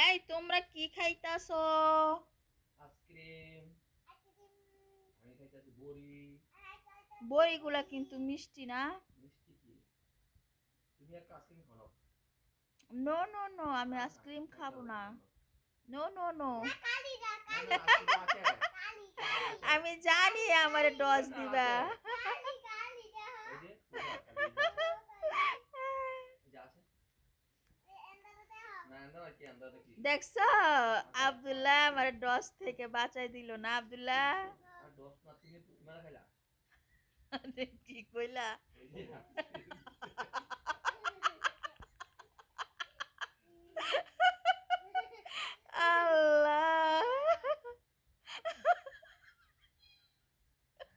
এই তোমরা কি খাইতাছো? আইসক্রিম। আমি খাইতেছি বড়ি। বড়িগুলা কিন্তু মিষ্টি না। মিষ্টি কি? তুমি একটা আইসক্রিম খাও। নো নো নো, আমি না না আইসক্রিম খাইতে খাবো হবে না। না। No no no. না না আইসক্রিম আছে। আছে। আমি জানি আমার ডস না দিবা। আছে। এই যে কোথায় খালি এই যে আছে। না না কি আন্দাজ কি? দেখছো, আছে। আব্দুল্লাহ আমার ডস থেকে বাঁচাই দিল না আব্দুল্লাহ। আর দোস্ত না তুমি মেলা খাইলা। কি কইলা? এই যে আইসক্রিম। আল্লাহ।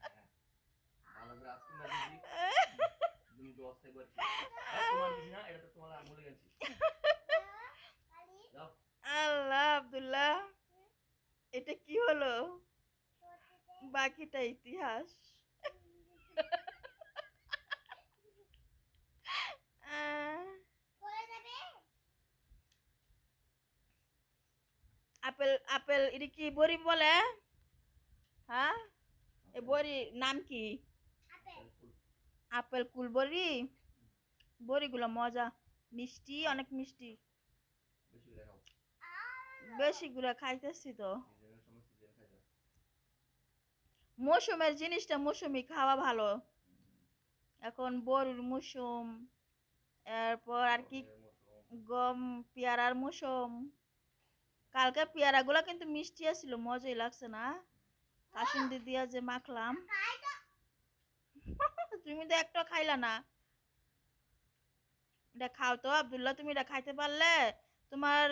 হ্যাঁ, ভালো করে আইসক্রিম না দিছি। তুমি দোস্ত খাইবার কি? তোমার দিছি না এটা তো তোমার আমলে গেছি। যাও। আল্লাহ আব্দুল্লাহ, এটা কি হলো? বাকিটা ইতিহাস। আহ, আপেল আপেল এটা কি বড়ি বলে? হ্যাঁ, এ বড়ি নাম কি? আপেল কুল বড়ি। বড়িগুলো মজা, মিষ্টি, অনেক মিষ্টি। বেশি করে খাও। বেশি গুলা খাইতেছি তো। সিজনের সময় সিজন খাইবা। মৌসুমের জিনিসটা মৌসুমি খাওয়া ভালো। এখন বড়ির মৌসুম, এরপর আর কি, গমের মৌসুম। গম, পেয়ারার মৌসুম। কালকে পেয়ারাগুলো কিন্তু মিষ্টি আছিল, মজাই লাগছে না? কাসুন্দি দিয়া যে মাখলাম। তুমি তো একটা খাইলা না। এটা খাও তো আব্দুল্লাহ, তুমি এটা খাইতে পারলে তোমার